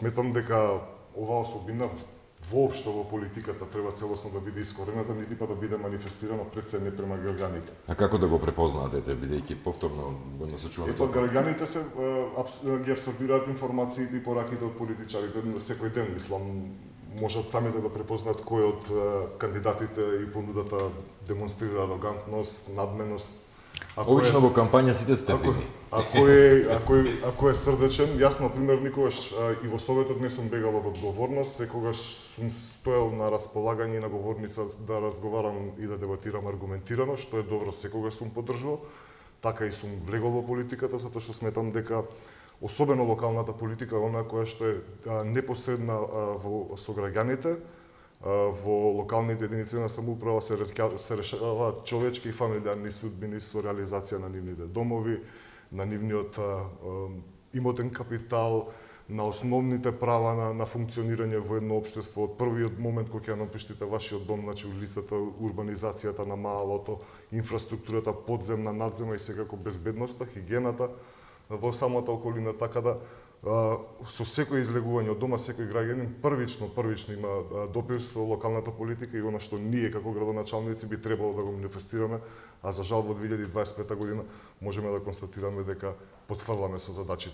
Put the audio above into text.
сметам дека оваа особина воопшто во политиката треба целосно да биде искорената, нити па да биде манифестирано пред се не према граѓаните. А како да го препознаат бидејќи повторно го насочуваме Ето, граѓаните се ги абсорбираат информациите и пораките од политичарите на секој ден, мислам, можат самите да препознаат кој од кандидатите и понудата демонстрира арогантност, надменост. Обично во кампања сите сте фини. Ако е срдечен, јас на пример никогаш и во Советот не сум бегал од одговорност, секогаш сум стоел на располагање и на говорница да разговарам и да дебатирам аргументирано, што е добро, секогаш сум поддржувал. Така и сум влегол во политиката, затоа што сметам дека особено локалната политика, онаа која што е непосредна со граѓаните, во локалните единици на самоуправа се решаваат човечки и фамилиарни судбини со реализација на нивните домови, на нивниот имотен капитал, на основните права на функционирање во едно општество. Од првиот момент кога ќе напуштите вашиот дом, значи улицата, урбанизацијата на малото, инфраструктурата подземна, надземна и секако безбедноста, хигиената во самата околина, така да со секој излегување од дома, секој граѓанин првично има допир со локалната политика и она што ние како градоначалници би требало да го манифестираме, а за жал во 2025 година можеме да констатираме дека потфрламе со задачите.